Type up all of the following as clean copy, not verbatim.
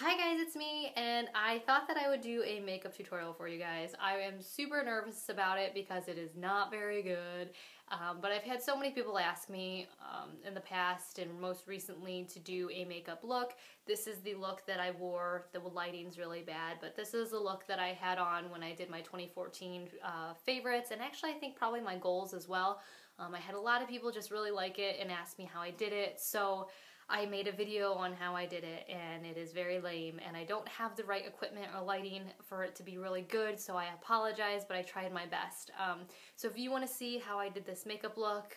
Hi guys, it's me, and I thought that I would do a makeup tutorial for you guys. I am super nervous about it because it is not very good, but I've had so many people ask me in the past and most recently to do a makeup look. This is the look that I wore. The lighting's really bad, but this is the look that I had on when I did my 2014 favorites, and actually I think probably my goals as well. I had a lot of people just really like it and ask me how I did it, so I made a video on how I did it, and it is very lame, and I don't have the right equipment or lighting for it to be really good, so I apologize, but I tried my best. So if you want to see how I did this makeup look,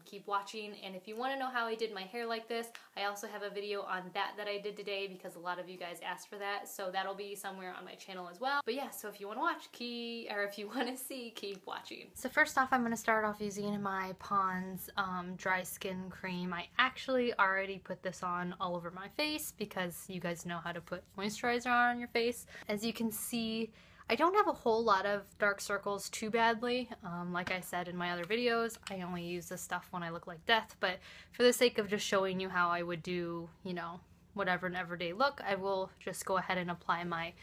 keep watching, and if you want to know how I did my hair like this, I also have a video on that I did today because a lot of you guys asked for that, so that'll be somewhere on my channel as well. But yeah, so if you want to watch, if you want to see, keep watching. So first off, I'm going to start off using my Pond's dry skin cream. I actually already put this on all over my face because you guys know how to put moisturizer on your face. As you can see, I don't have a whole lot of dark circles too badly. Like I said in my other videos, I only use this stuff when I look like death, but for the sake of just showing you how I would do, you know, whatever an everyday look, I will just go ahead and apply my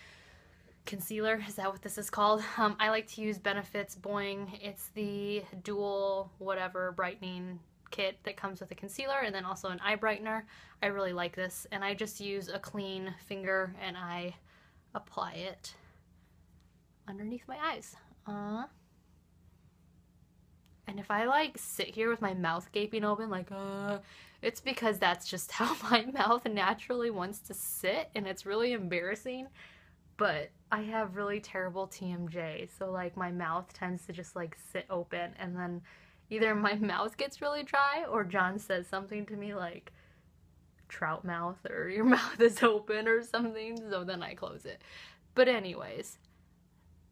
concealer. Is that what this is called? I like to use Benefit's Boing. It's the dual whatever brightening kit that comes with a concealer and then also an eye brightener. I really like this, and I just use a clean finger and I apply it underneath my eyes. And if I like sit here with my mouth gaping open like it's because that's just how my mouth naturally wants to sit, and it's really embarrassing, but I have really terrible TMJ, so like my mouth tends to just like sit open, and then either my mouth gets really dry or John says something to me like trout mouth or your mouth is open or something, so then I close it. But anyways,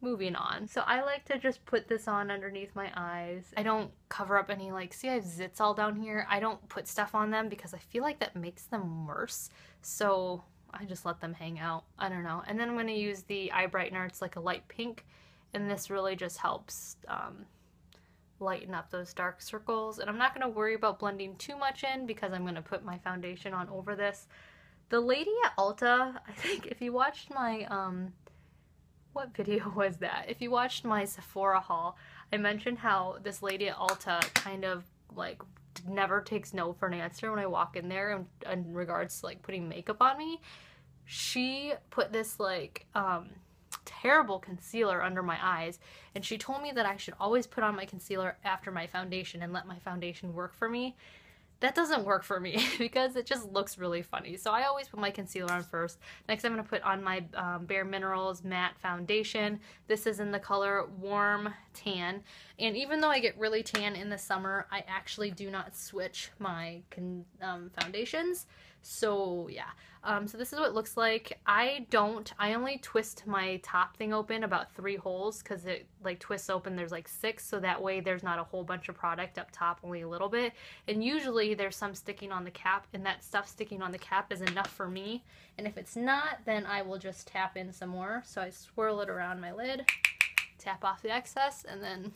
moving on. So I like to just put this on underneath my eyes. I don't cover up any, like, see I have zits all down here? I don't put stuff on them because I feel like that makes them worse, so I just let them hang out. I don't know. And then I'm going to use the eye brightener. It's like a light pink, and this really just helps lighten up those dark circles. And I'm not going to worry about blending too much in because I'm going to put my foundation on over this. The lady at Ulta, I think if you watched my, what video was that? If you watched my Sephora haul, I mentioned how this lady at Ulta kind of like never takes no for an answer when I walk in there in regards to like putting makeup on me. She put this like terrible concealer under my eyes, and she told me that I should always put on my concealer after my foundation and let my foundation work for me. That doesn't work for me because it just looks really funny. So I always put my concealer on first. Next I'm going to put on my Bare Minerals matte foundation. This is in the color Warm Tan. And even though I get really tan in the summer, I actually do not switch my foundations. So yeah, so this is what it looks like. I only twist my top thing open about 3 holes because it like twists open, there's like 6, so that way there's not a whole bunch of product up top, only a little bit. And usually there's some sticking on the cap, and that stuff sticking on the cap is enough for me. And if it's not, then I will just tap in some more. So I swirl it around my lid, tap off the excess, and then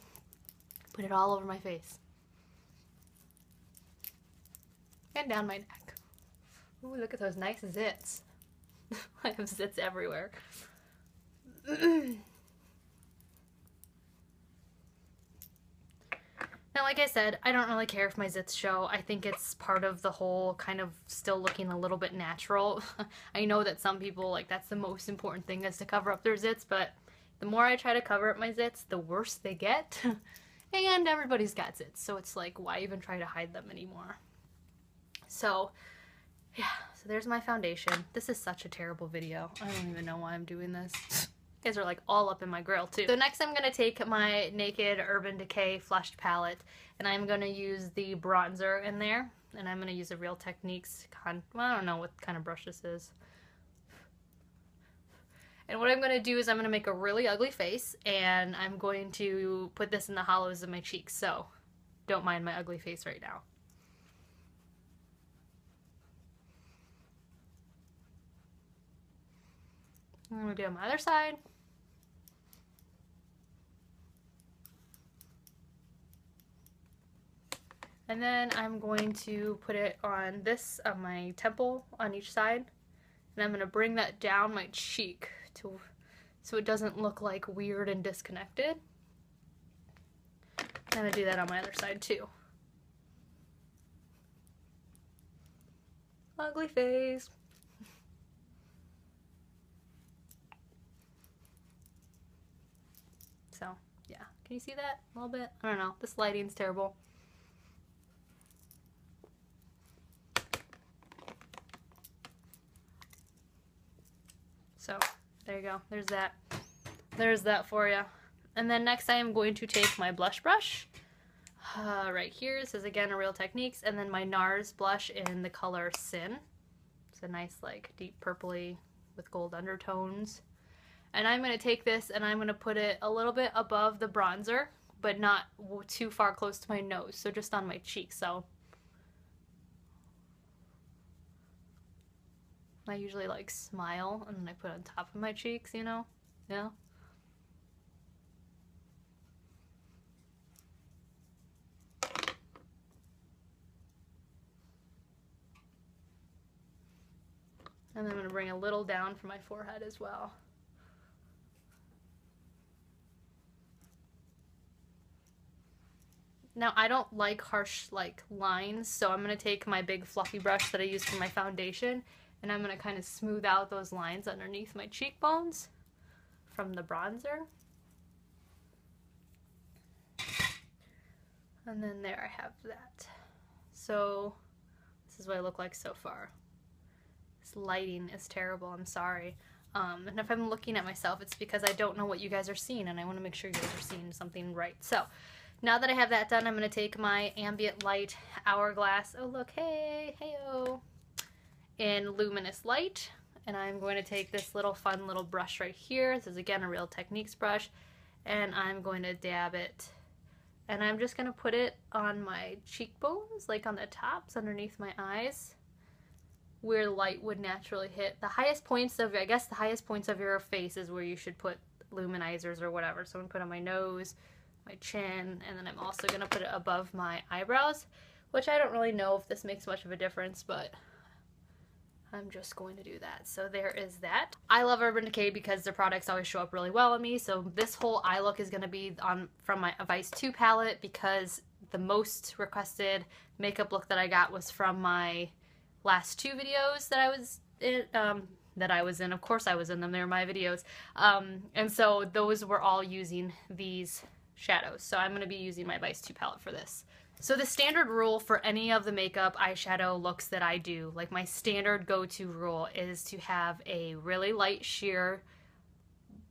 put it all over my face. And down my neck. Ooh, look at those nice zits. I have zits everywhere. Now, like I said, I don't really care if my zits show. I think it's part of the whole kind of still looking a little bit natural. I know that some people, like, that's the most important thing is to cover up their zits, but the more I try to cover up my zits, the worse they get. And everybody's got zits, so it's like, why even try to hide them anymore? So yeah, so there's my foundation. This is such a terrible video. I don't even know why I'm doing this. You guys are like all up in my grill too. So next I'm going to take my Naked Urban Decay Flushed Palette, and I'm going to use the bronzer in there, and I'm going to use a Real Techniques well, I don't know what kind of brush this is. And what I'm going to do is I'm going to make a really ugly face, and I'm going to put this in the hollows of my cheeks, so don't mind my ugly face right now. I'm going to do it on my other side. And then I'm going to put it on this, on my temple on each side. And I'm going to bring that down my cheek so it doesn't look like weird and disconnected. I'm going to do that on my other side too. Ugly face. So, yeah. Can you see that a little bit? I don't know. This lighting's terrible. So, there you go. There's that. There's that for you. And then next I am going to take my blush brush. Right here. This is again a Real Techniques. And then my Nars blush in the color Sin. It's a nice like deep purpley with gold undertones. And I'm going to take this and I'm going to put it a little bit above the bronzer, but not too far close to my nose. So just on my cheek. So I usually like smile and then I put it on top of my cheeks, you know? Yeah. And then I'm going to bring a little down for my forehead as well. Now I don't like harsh like lines, so I'm going to take my big fluffy brush that I use for my foundation and I'm going to kind of smooth out those lines underneath my cheekbones from the bronzer. And then there I have that. So this is what I look like so far. This lighting is terrible, I'm sorry. And if I'm looking at myself, it's because I don't know what you guys are seeing and I want to make sure you guys are seeing something right. So now that I have that done, I'm going to take my Ambient Light Hourglass, oh look, hey, hey-oh, in Luminous Light. And I'm going to take this little fun little brush right here. This is again a Real Techniques brush. And I'm going to dab it. And I'm just going to put it on my cheekbones, like on the tops underneath my eyes, where light would naturally hit. The highest points of, I guess the highest points of your face is where you should put luminizers or whatever. So I'm going to put on my nose, my chin, and then I'm also going to put it above my eyebrows, which I don't really know if this makes much of a difference, but I'm just going to do that. So there is that. I love Urban Decay because their products always show up really well on me. So this whole eye look is going to be from my Vice 2 palette because the most requested makeup look that I got was from my last 2 videos that I was in. Of course I was in them. They were my videos. And so those were all using these shadows. So I'm going to be using my Vice 2 palette for this. So the standard rule for any of the makeup eyeshadow looks that I do, like my standard go-to rule is to have a really light sheer,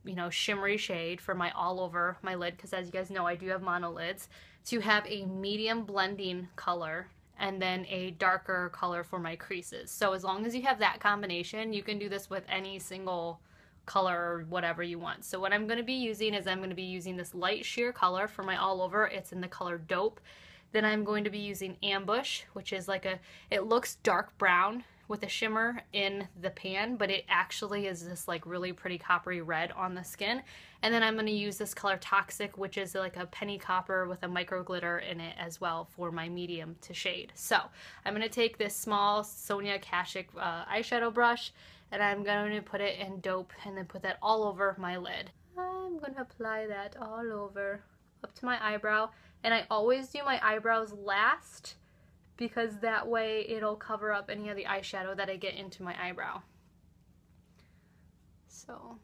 you know, shimmery shade for my all over my lid, because as you guys know I do have mono lids, to have a medium blending color and then a darker color for my creases. So as long as you have that combination, you can do this with any single color or whatever you want. So what I'm going to be using is I'm going to be using this light sheer color for my all over. It's in the color Dope. Then I'm going to be using Ambush, which is like it looks dark brown with a shimmer in the pan, but it actually is this like really pretty coppery red on the skin. And then I'm going to use this color Toxic, which is like a penny copper with a micro glitter in it as well for my medium to shade. So I'm going to take this small Sonia Kashuk eyeshadow brush and I'm going to put it in Dope and then put that all over my lid. I'm going to apply that all over up to my eyebrow. And I always do my eyebrows last because that way it'll cover up any of the eyeshadow that I get into my eyebrow. So,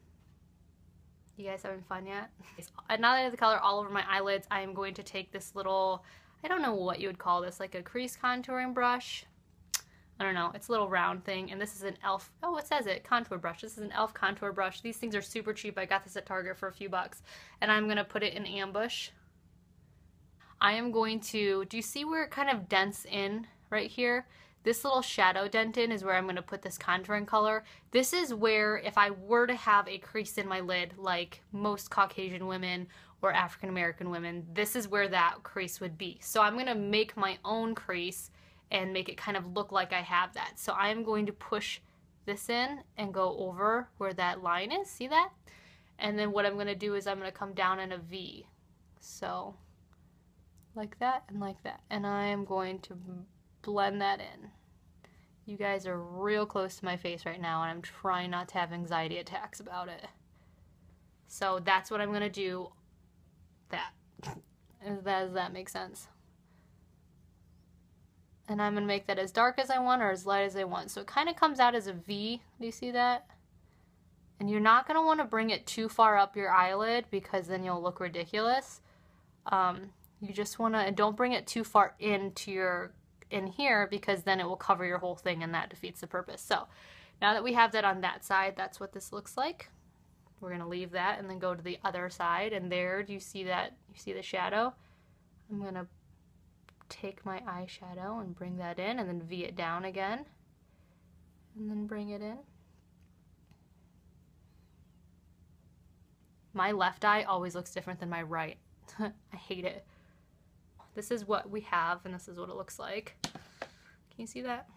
you guys having fun yet? Now that I have the color all over my eyelids, I am going to take this little, I don't know what you would call this, like a crease contouring brush. I don't know, it's a little round thing, and this is an e.l.f., oh it says it, contour brush. This is an e.l.f. contour brush. These things are super cheap. I got this at Target for a few bucks. And I'm going to put it in Ambush. I am going to, do you see where it kind of dents in right here? This little shadow dent in is where I'm going to put this contouring color. This is where if I were to have a crease in my lid like most Caucasian women or African American women, this is where that crease would be. So I'm going to make my own crease and make it kind of look like I have that. So I'm going to push this in and go over where that line is. See that? And then what I'm going to do is I'm going to come down in a V. So like that and like that. And I am going to blend that in. You guys are real close to my face right now, and I'm trying not to have anxiety attacks about it. So that's what I'm going to do. Does that make sense? And I'm going to make that as dark as I want or as light as I want. So it kind of comes out as a V. Do you see that? And you're not going to want to bring it too far up your eyelid because then you'll look ridiculous. You just want to, and don't bring it too far into in here because then it will cover your whole thing and that defeats the purpose. So now that we have that on that side, that's what this looks like. We're going to leave that and then go to the other side. And there, do you see that? You see the shadow? I'm going to take my eyeshadow and bring that in and then V it down again. And then bring it in. My left eye always looks different than my right. I hate it. This is what we have, and this is what it looks like. Can you see that?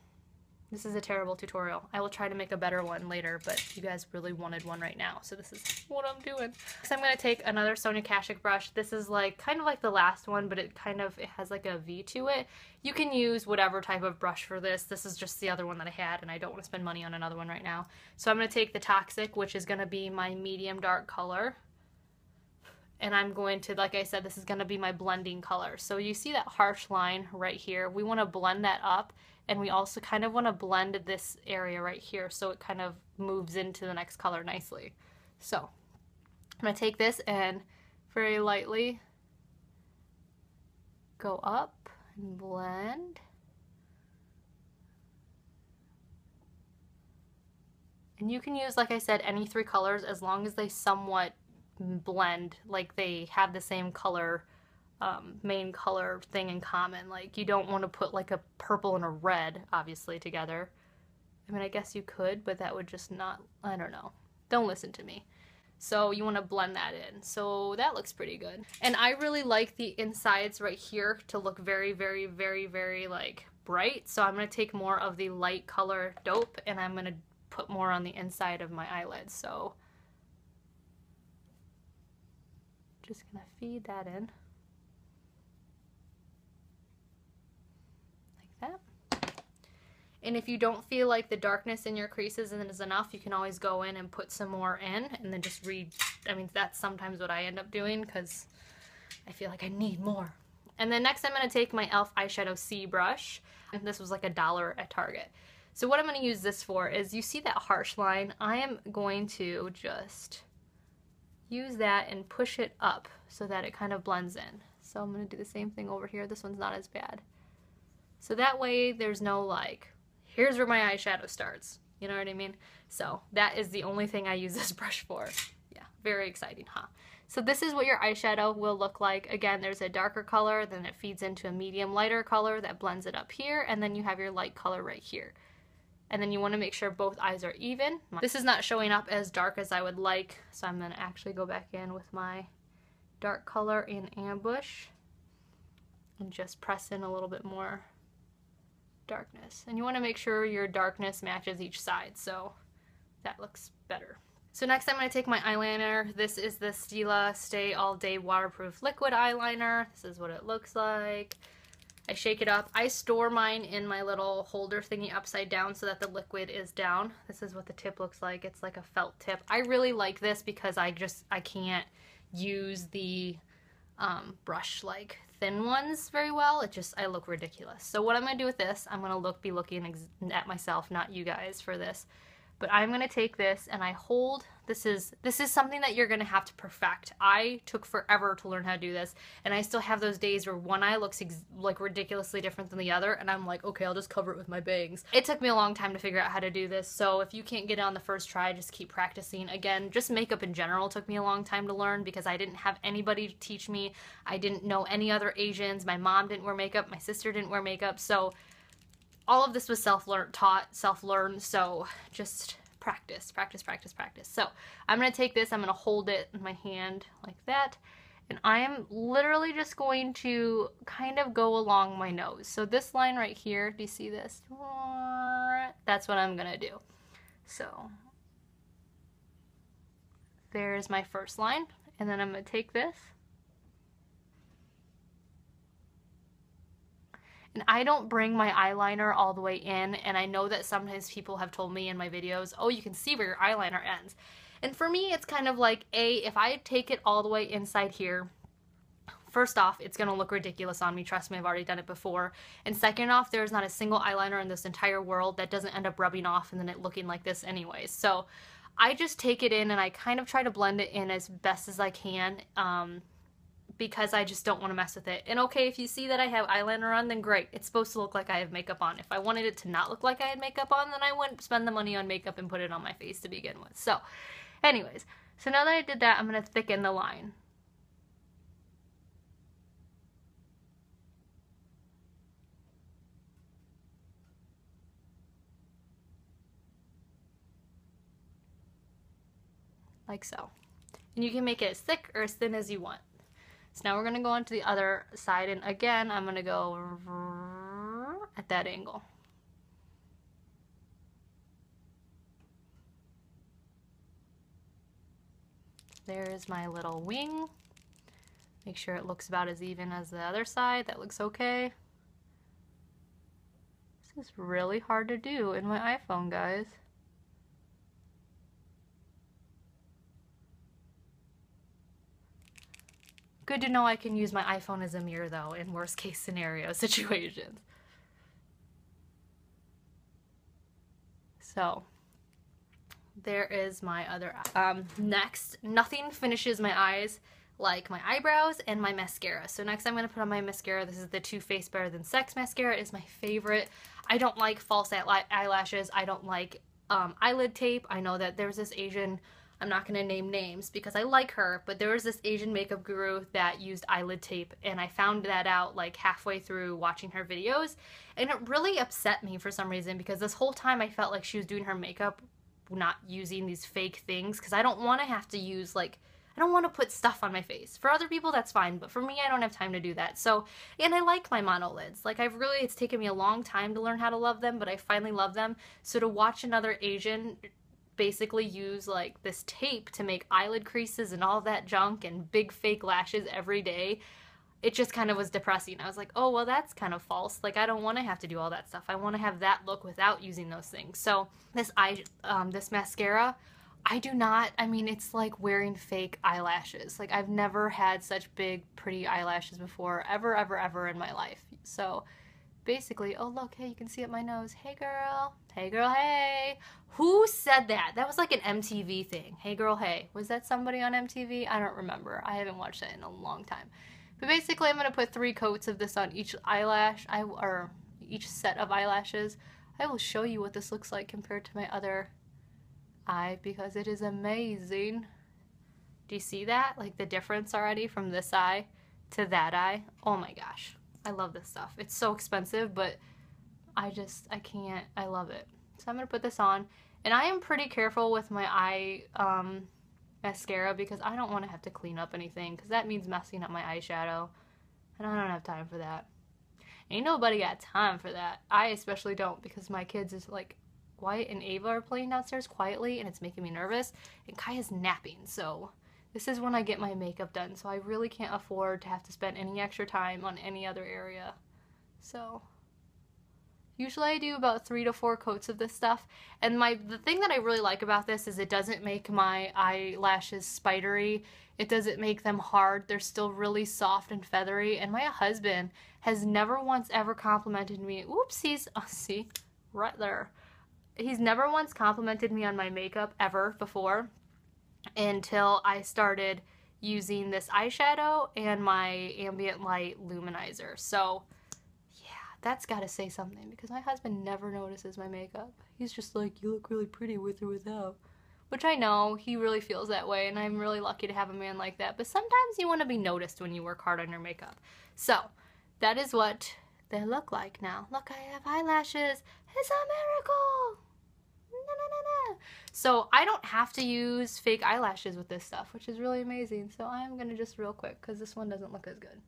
This is a terrible tutorial. I will try to make a better one later, but you guys really wanted one right now, so this is what I'm doing. So I'm going to take another Sonia Kashuk brush. This is like kind of like the last one, but it has like a V to it. You can use whatever type of brush for this. This is just the other one that I had, and I don't want to spend money on another one right now. So I'm going to take the Toxic, which is going to be my medium dark color. And I'm going to, like I said, this is going to be my blending color. So you see that harsh line right here. We want to blend that up, and we also kind of want to blend this area right here so it kind of moves into the next color nicely. So I'm going to take this and very lightly go up and blend. And you can use, like I said, any three colors as long as they somewhat blend, like they have the same color, main color thing in common. Like you don't want to put like a purple and a red obviously together. I mean, I guess you could, but that would just not, I don't know. Don't listen to me. So you want to blend that in. So that looks pretty good. And I really like the insides right here to look very, very, very, very like bright. So I'm going to take more of the light color Dope and I'm going to put more on the inside of my eyelids. So just gonna feed that in like that. And if you don't feel like the darkness in your creases is enough, you can always go in and put some more in and then just I mean, that's sometimes what I end up doing because I feel like I need more. And then next I'm gonna take my e.l.f. eyeshadow C brush, and this was like $1 at Target. So what I'm gonna use this for is, you see that harsh line? I am going to just use that and push it up so that it kind of blends in. So I'm going to do the same thing over here. This one's not as bad. So that way there's no like, here's where my eyeshadow starts. You know what I mean? So that is the only thing I use this brush for. Yeah, very exciting, huh? So this is what your eyeshadow will look like. Again, there's a darker color, then it feeds into a medium lighter color that blends it up here, and then you have your light color right here. And then you want to make sure both eyes are even. This is not showing up as dark as I would like, so I'm going to actually go back in with my dark color in Ambush and just press in a little bit more darkness. And you want to make sure your darkness matches each side, so that looks better. So next I'm going to take my eyeliner. This is the Stila Stay All Day Waterproof Liquid Eyeliner. This is what it looks like. I shake it up. I store mine in my little holder thingy upside down so that the liquid is down. This is what the tip looks like. It's like a felt tip. I really like this because I can't use the brush like thin ones very well. I look ridiculous. So what I'm going to do with this, I'm going to be looking at myself, not you guys for this. But I'm going to take this and I hold, this is something that you're going to have to perfect. I took forever to learn how to do this, and I still have those days where one eye looks like ridiculously different than the other, and I'm like, okay, I'll just cover it with my bangs. It took me a long time to figure out how to do this, so if you can't get it on the first try, just keep practicing. Again, just makeup in general took me a long time to learn because I didn't have anybody to teach me. I didn't know any other Asians. My mom didn't wear makeup. My sister didn't wear makeup, so all of this was self-learned, so just practice, practice, practice, practice. So I'm going to take this, I'm going to hold it in my hand like that, and I am literally just going to kind of go along my nose. So this line right here, do you see this? That's what I'm going to do. So there's my first line, and then I'm going to take this. And I don't bring my eyeliner all the way in, and I know that sometimes people have told me in my videos, oh, you can see where your eyeliner ends. And for me, it's kind of like, if I take it all the way inside here, first off, it's going to look ridiculous on me. Trust me, I've already done it before. And second off, there's not a single eyeliner in this entire world that doesn't end up rubbing off and then it looking like this anyways. So I just take it in and I kind of try to blend it in as best as I can, because I just don't want to mess with it. And okay, if you see that I have eyeliner on, then great. It's supposed to look like I have makeup on. If I wanted it to not look like I had makeup on, then I wouldn't spend the money on makeup and put it on my face to begin with. So anyways, so now that I did that, I'm going to thicken the line. Like so. And you can make it as thick or as thin as you want. So now we're going to go on to the other side, and again, I'm going to go at that angle. There's my little wing. Make sure it looks about as even as the other side. That looks okay. This is really hard to do in my iPhone, guys. Good to know I can use my iPhone as a mirror, though, in worst case scenario situations. So, there is my other eye. Next, nothing finishes my eyes like my eyebrows and my mascara. So next I'm going to put on my mascara. This is the Too Faced Better Than Sex mascara. It is my favorite. I don't like false eyelashes. I don't like eyelid tape. I know that there's this Asian... I'm not going to name names because I like her, but there was this Asian makeup guru that used eyelid tape, and I found that out like halfway through watching her videos, and it really upset me for some reason because this whole time I felt like she was doing her makeup not using these fake things, because I don't want to have to use, like, I don't want to put stuff on my face. For other people, that's fine, but for me, I don't have time to do that. So, and I like my monolids. Like, it's taken me a long time to learn how to love them, but I finally love them. So to watch another Asian basically use like this tape to make eyelid creases and all that junk and big fake lashes every day, it just kind of was depressing. I was like, oh, well, that's kind of false. Like, I don't want to have to do all that stuff. I want to have that look without using those things. So this this mascara, I mean, it's like wearing fake eyelashes. Like, I've never had such big, pretty eyelashes before, ever in my life. So basically, oh, look, hey, you can see up my nose. Hey, girl. Hey, girl, hey. Who said that? That was like an MTV thing. Hey, girl, hey. Was that somebody on MTV? I don't remember. I haven't watched that in a long time. But basically, I'm going to put 3 coats of this on each eyelash, or each set of eyelashes. I will show you what this looks like compared to my other eye, because it is amazing. Do you see that? Like the difference already from this eye to that eye? Oh my gosh. I love this stuff. It's so expensive, but I can't. I love it. So I'm going to put this on. And I am pretty careful with my eye mascara because I don't want to have to clean up anything, because that means messing up my eyeshadow. And I don't have time for that. Ain't nobody got time for that. I especially don't, because my kids is like, Wyatt and Ava are playing downstairs quietly and it's making me nervous. And Kaya's napping, so this is when I get my makeup done. So I really can't afford to have to spend any extra time on any other area. So usually I do about 3 to 4 coats of this stuff. And the thing that I really like about this is it doesn't make my eyelashes spidery. It doesn't make them hard. They're still really soft and feathery. And my husband has never once ever complimented me. Oopsies. Oh, see? Right there. He's never once complimented me on my makeup ever before until I started using this eyeshadow and my Ambient Light Luminizer. So that's gotta say something, because my husband never notices my makeup. He's just like, you look really pretty with or without. Which I know, he really feels that way, and I'm really lucky to have a man like that. But sometimes you want to be noticed when you work hard on your makeup. So, that is what they look like now. Look, I have eyelashes. It's a miracle! So, I don't have to use fake eyelashes with this stuff, which is really amazing. So, I'm gonna just real quick, because this one doesn't look as good.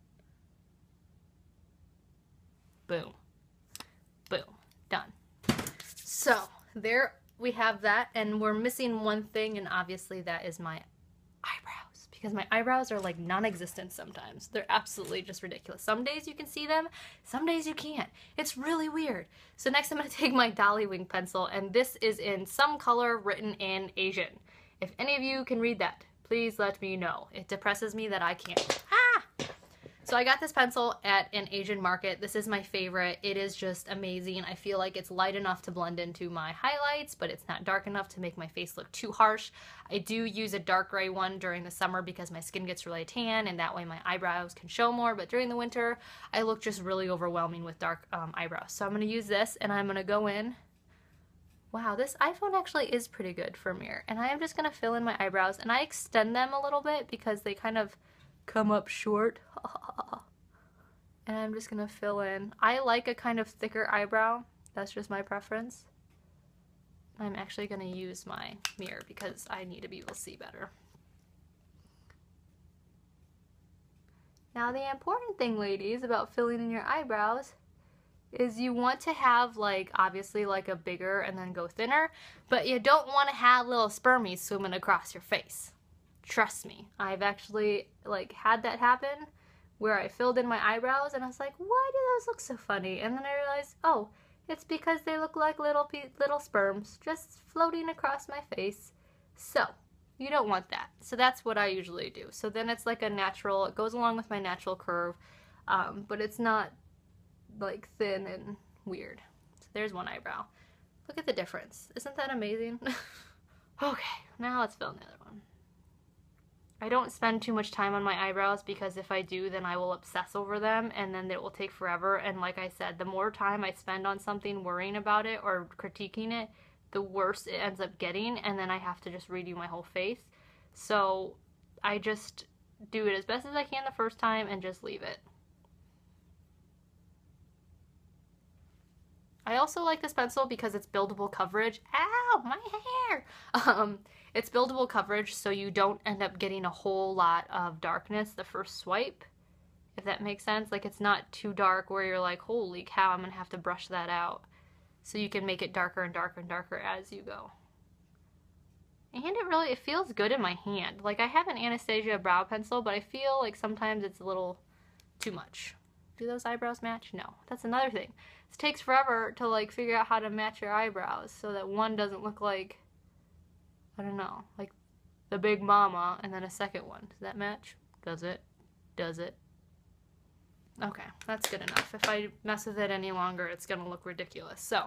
Boom. Boom. Done. So, there we have that, and we're missing one thing, and obviously that is my eyebrows, because my eyebrows are like non-existent sometimes. They're absolutely just ridiculous. Some days you can see them, some days you can't. It's really weird. So next I'm going to take my Dolly wing pencil, and this is in some color written in Asian. If any of you can read that, please let me know. It depresses me that I can't. Ah! So I got this pencil at an Asian market. This is my favorite. It is just amazing. I feel like it's light enough to blend into my highlights, but it's not dark enough to make my face look too harsh. I do use a dark gray one during the summer because my skin gets really tan, and that way my eyebrows can show more, but during the winter, I look just really overwhelming with dark eyebrows. So I'm going to use this, and I'm going to go in. Wow, this iPhone actually is pretty good for a mirror, and I am just going to fill in my eyebrows, and I extend them a little bit because they kind of come up short. And I'm just gonna fill in. I like a kind of thicker eyebrow. That's just my preference. I'm actually gonna use my mirror because I need to be able to see better. Now the important thing, ladies, about filling in your eyebrows is you want to have, like, obviously like a bigger and then go thinner, but you don't want to have little spermies swimming across your face. Trust me, I've actually like had that happen where I filled in my eyebrows and I was like, why do those look so funny? And then I realized, oh, it's because they look like little sperms just floating across my face. So you don't want that. So that's what I usually do. So then it's like a natural, it goes along with my natural curve, but it's not like thin and weird. So there's one eyebrow. Look at the difference. Isn't that amazing? Okay, now let's fill in the other one. I don't spend too much time on my eyebrows because if I do, then I will obsess over them and then it will take forever. And like I said, the more time I spend on something worrying about it or critiquing it, the worse it ends up getting, and then I have to just redo my whole face. So I just do it as best as I can the first time and just leave it. I also like this pencil because it's buildable coverage. Ow, my hair! It's buildable coverage, so you don't end up getting a whole lot of darkness the first swipe, if that makes sense. Like, it's not too dark where you're like, holy cow, I'm gonna have to brush that out. So you can make it darker and darker and darker as you go. And it feels good in my hand. Like, I have an Anastasia brow pencil, but I feel like sometimes it's a little too much. Do those eyebrows match? No. That's another thing. It takes forever to like figure out how to match your eyebrows so that one doesn't look like, I don't know, like the big mama, and then a second one. Does that match? Does it? Does it? Okay, that's good enough. If I mess with it any longer, it's gonna look ridiculous. So,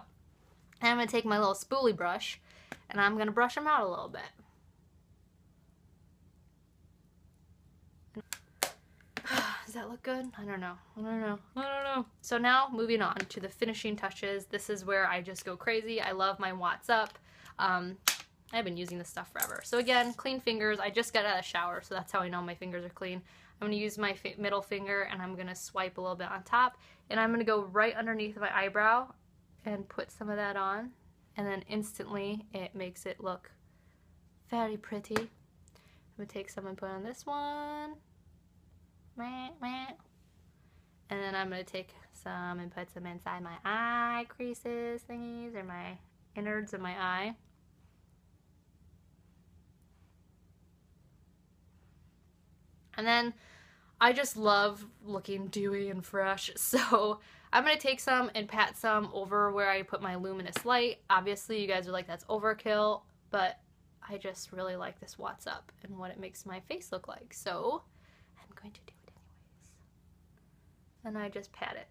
I'm gonna take my little spoolie brush, and I'm gonna brush them out a little bit. Does that look good? I don't know. I don't know. So now, moving on to the finishing touches. This is where I just go crazy. I love my What's Up. I've been using this stuff forever. So again, clean fingers. I just got out of the shower, so that's how I know my fingers are clean. I'm going to use my middle finger, and I'm going to swipe a little bit on top. And I'm going to go right underneath my eyebrow and put some of that on. And then instantly, it makes it look very pretty. I'm going to take some and put on this one. And then I'm going to take some and put some inside my eye creases thingies, or my innards of my eye. And then I just love looking dewy and fresh, so I'm going to take some and pat some over where I put my Luminous light. Obviously you guys are like, that's overkill, but I just really like this What's Up and what it makes my face look like, so I'm going to do it anyways. And I just pat it.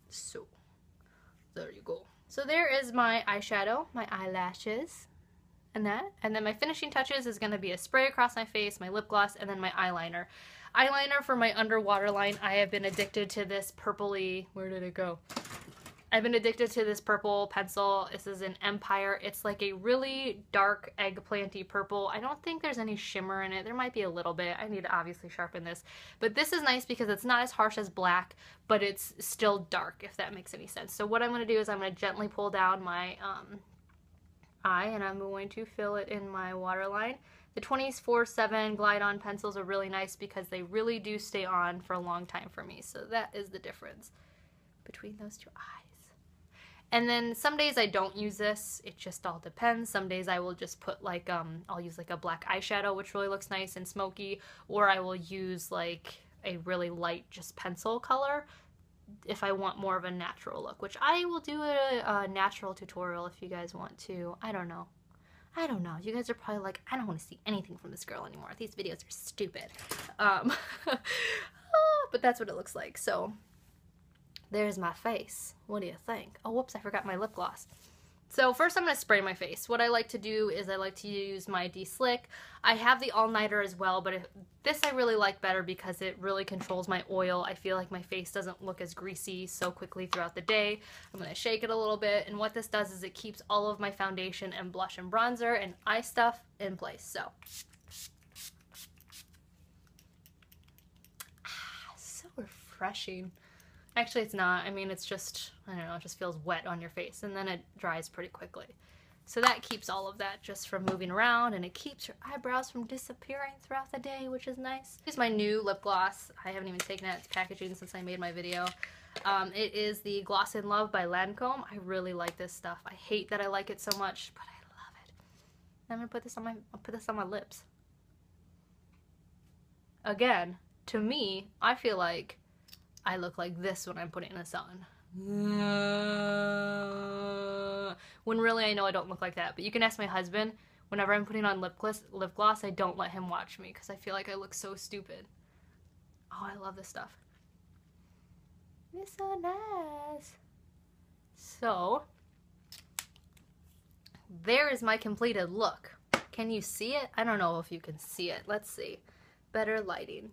So, there you go. So there is my eyeshadow, my eyelashes, and that. And then my finishing touches is going to be a spray across my face, my lip gloss, and then my eyeliner. Eyeliner for my underwater line. I have been addicted to this purpley, where did it go? I've been addicted to this purple pencil. This is an Empire. It's like a really dark eggplanty purple. I don't think there's any shimmer in it. There might be a little bit. I need to obviously sharpen this. But this is nice because it's not as harsh as black, but it's still dark, if that makes any sense. So what I'm going to do is I'm going to gently pull down my eye, and I'm going to fill it in my waterline. The 24/7 Glide On pencils are really nice because they really do stay on for a long time for me. So that is the difference between those two eyes. And then some days I don't use this. It just all depends. Some days I will just put like, I'll use like a black eyeshadow, which really looks nice and smoky, or I will use like a really light just pencil color if I want more of a natural look, which I will do a natural tutorial if you guys want to. I don't know. You guys are probably like, I don't want to see anything from this girl anymore. These videos are stupid. But that's what it looks like. So there's my face. What do you think? Oh, whoops, I forgot my lip gloss. So first I'm going to spray my face. What I like to do is I like to use my Deslick. I have the all-nighter as well, but this I really like better because it really controls my oil. I feel like my face doesn't look as greasy so quickly throughout the day. I'm going to shake it a little bit, and what this does is it keeps all of my foundation and blush and bronzer and eye stuff in place. So, so refreshing. Actually, it's not. I mean, it's just, I don't know, it just feels wet on your face, and then it dries pretty quickly. So that keeps all of that just from moving around, and it keeps your eyebrows from disappearing throughout the day, which is nice. Here's my new lip gloss. I haven't even taken out its packaging since I made my video. It is the Gloss in Love by Lancome. I really like this stuff. I hate that I like it so much, but I love it. I'm gonna put this on my lips. Again, to me, I feel like I look like this when I'm putting this on. When really I know I don't look like that. But you can ask my husband. Whenever I'm putting on lip gloss, I don't let him watch me because I feel like I look so stupid. Oh, I love this stuff. It's so nice. So, there is my completed look. Can you see it? I don't know if you can see it. Let's see. Better lighting.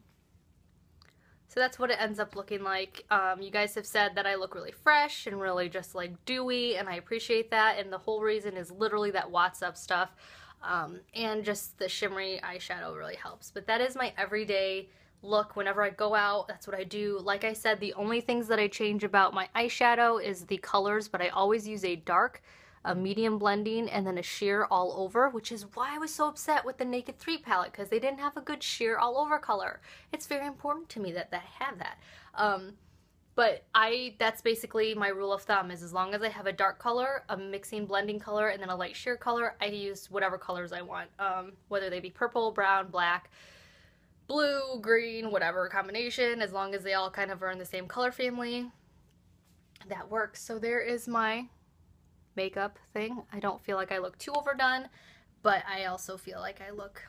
So that's what it ends up looking like. You guys have said that I look really fresh and really just like dewy, and I appreciate that. And the whole reason is literally that What's Up stuff. And just the shimmery eyeshadow really helps. But that is my everyday look whenever I go out. That's what I do. Like I said, the only things that I change about my eyeshadow is the colors, but I always use a dark, a medium blending, and then a sheer all over, which is why I was so upset with the Naked 3 palette, because they didn't have a good sheer all over color. It's very important to me that I have that. But that's basically my rule of thumb, is as long as I have a dark color, a mixing blending color, and then a light sheer color, I use whatever colors I want. Whether they be purple, brown, black, blue, green, whatever combination, as long as they all kind of are in the same color family, that works. So there is my makeup thing. I don't feel like I look too overdone, but I also feel like I look,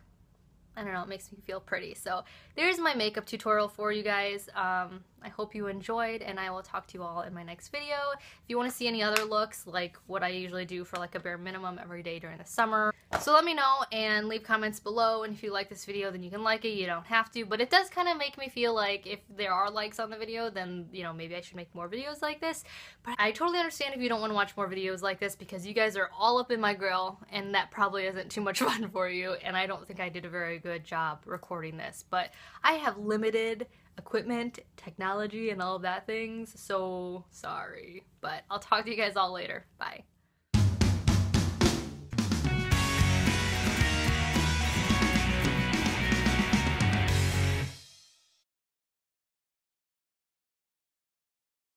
I don't know, it makes me feel pretty. So there's my makeup tutorial for you guys. I hope you enjoyed, and I will talk to you all in my next video. If you want to see any other looks, like what I usually do for like a bare minimum every day during the summer, so let me know and leave comments below. And if you like this video, then you can like it. You don't have to, but it does kind of make me feel like if there are likes on the video, then, you know, maybe I should make more videos like this. But I totally understand if you don't want to watch more videos like this, because you guys are all up in my grill, and that probably isn't too much fun for you, and I don't think I did a very good job recording this. But I have limited equipment, technology, and all of that things, so sorry. But I'll talk to you guys all later. Bye.